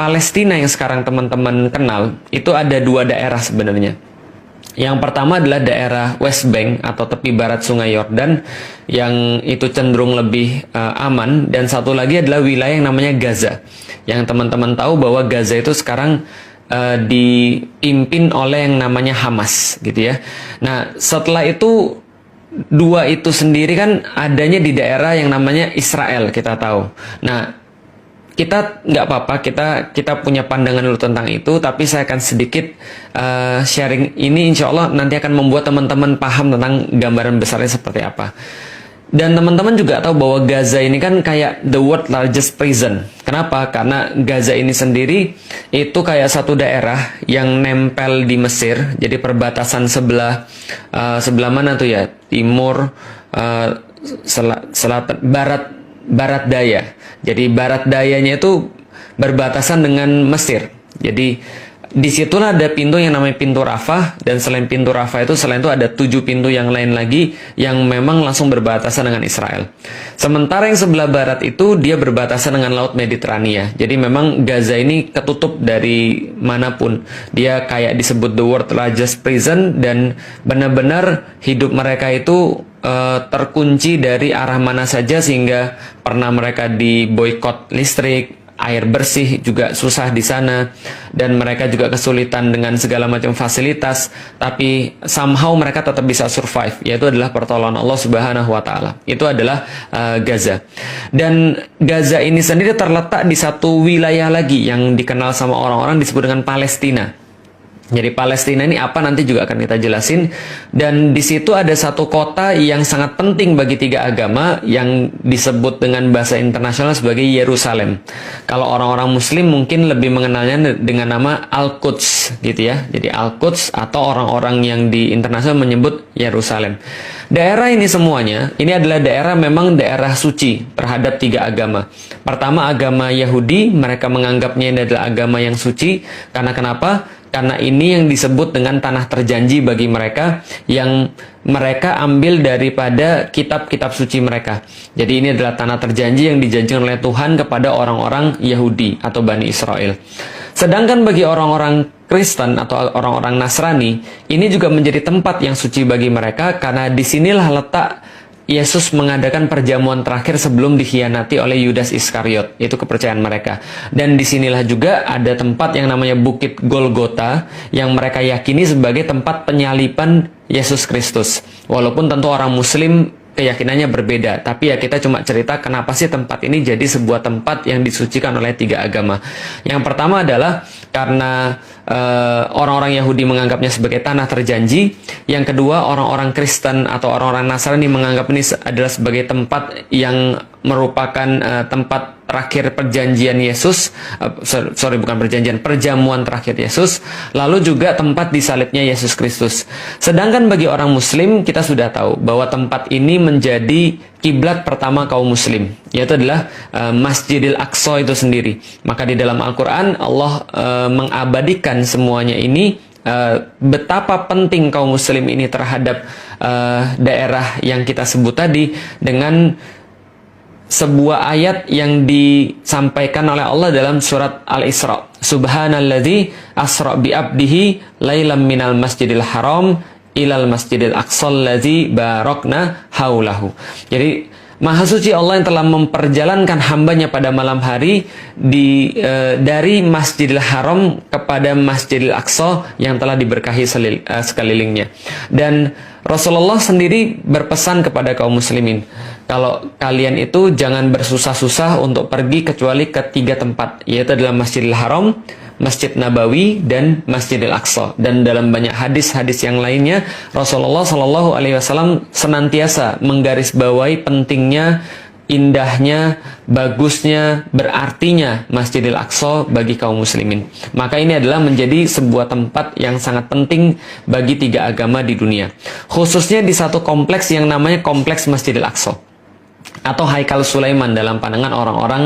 Palestina yang sekarang teman-teman kenal, itu ada dua daerah sebenarnya. Yang pertama adalah daerah West Bank atau tepi barat Sungai Yordan, yang itu cenderung lebih aman. Dan satu lagi adalah wilayah yang namanya Gaza, yang teman-teman tahu bahwa Gaza itu sekarang dipimpin oleh yang namanya Hamas, gitu ya. Nah, setelah itu dua itu sendiri kan adanya di daerah yang namanya Israel, kita tahu. Nah, kita nggak apa-apa, kita punya pandangan dulu tentang itu, tapi saya akan sedikit sharing ini, insya Allah nanti akan membuat teman-teman paham tentang gambaran besarnya seperti apa. Dan teman-teman juga tahu bahwa Gaza ini kan kayak the world largest prison. Kenapa? Karena Gaza ini sendiri itu kayak satu daerah yang nempel di Mesir. Jadi perbatasan sebelah mana tuh ya? Timur, selatan, barat daya. Jadi barat dayanya itu berbatasan dengan Mesir. Jadi disitulah ada pintu yang namanya pintu Rafah, dan selain pintu Rafah itu, selain itu ada 7 pintu yang lain lagi yang memang langsung berbatasan dengan Israel. Sementara yang sebelah barat itu dia berbatasan dengan Laut Mediterania. Jadi memang Gaza ini ketutup dari manapun. Dia kayak disebut the world largest prison, dan benar-benar hidup mereka itu terkunci dari arah mana saja, sehingga pernah mereka diboikot listrik, air bersih juga susah di sana, dan mereka juga kesulitan dengan segala macam fasilitas, tapi somehow mereka tetap bisa survive, yaitu adalah pertolongan Allah Subhanahu wa taala. Itu adalah Gaza. Dan Gaza ini sendiri terletak di satu wilayah lagi yang dikenal sama orang-orang disebut dengan Palestina. Jadi Palestina ini apa nanti juga akan kita jelasin. Dan di situ ada satu kota yang sangat penting bagi 3 agama yang disebut dengan bahasa internasional sebagai Yerusalem. Kalau orang-orang Muslim mungkin lebih mengenalnya dengan nama Al-Quds, gitu ya. Jadi Al-Quds, atau orang-orang yang di internasional menyebut Yerusalem. Daerah ini semuanya, ini adalah daerah memang daerah suci terhadap 3 agama. Pertama, agama Yahudi, mereka menganggapnya ini adalah agama yang suci. Karena kenapa? Karena ini yang disebut dengan tanah terjanji bagi mereka, yang mereka ambil daripada kitab-kitab suci mereka. Jadi ini adalah tanah terjanji yang dijanjikan oleh Tuhan kepada orang-orang Yahudi atau Bani Israel. Sedangkan bagi orang-orang Kristen atau orang-orang Nasrani, ini juga menjadi tempat yang suci bagi mereka, karena disinilah letak Yesus mengadakan perjamuan terakhir sebelum dikhianati oleh Yudas Iskariot. Itu kepercayaan mereka. Dan disinilah juga ada tempat yang namanya Bukit Golgota, yang mereka yakini sebagai tempat penyaliban Yesus Kristus. Walaupun tentu orang Muslim keyakinannya berbeda, tapi ya kita cuma cerita kenapa sih tempat ini jadi sebuah tempat yang disucikan oleh 3 agama. Yang pertama adalah karena orang-orang Yahudi menganggapnya sebagai tanah terjanji. Yang kedua, orang-orang Kristen atau orang-orang Nasrani menganggap ini adalah sebagai tempat yang merupakan tempat terakhir perjanjian Yesus, perjamuan terakhir Yesus, lalu juga tempat disalibnya Yesus Kristus. Sedangkan bagi orang Muslim, kita sudah tahu bahwa tempat ini menjadi kiblat pertama kaum Muslim, yaitu adalah Masjidil Aqsa itu sendiri. Maka di dalam Al-Quran Allah mengabadikan semuanya ini, betapa penting kaum Muslim ini terhadap daerah yang kita sebut tadi, dengan sebuah ayat yang disampaikan oleh Allah dalam surat Al-Isra. Subhanalladzi asra bi abdihi lailam minal masjidil haram ilal masjidil aqsal ladzi barakna haulahu. Jadi Maha suci Allah yang telah memperjalankan hambanya pada malam hari dari Masjidil Haram kepada Masjidil Aqsa yang telah diberkahi sekelilingnya. Dan Rasulullah sendiri berpesan kepada kaum muslimin, kalau kalian itu jangan bersusah-susah untuk pergi kecuali ke 3 tempat, yaitu adalah Masjidil Haram, Masjid Nabawi, dan Masjidil Aqsa. Dan dalam banyak hadis-hadis yang lainnya, Rasulullah Shallallahu Alaihi Wasallam senantiasa menggarisbawahi pentingnya, indahnya, bagusnya, berartinya Masjidil Aqsa bagi kaum muslimin. Maka ini adalah menjadi sebuah tempat yang sangat penting bagi 3 agama di dunia. Khususnya di satu kompleks yang namanya Kompleks Masjidil Aqsa, atau Haikal Sulaiman dalam pandangan orang-orang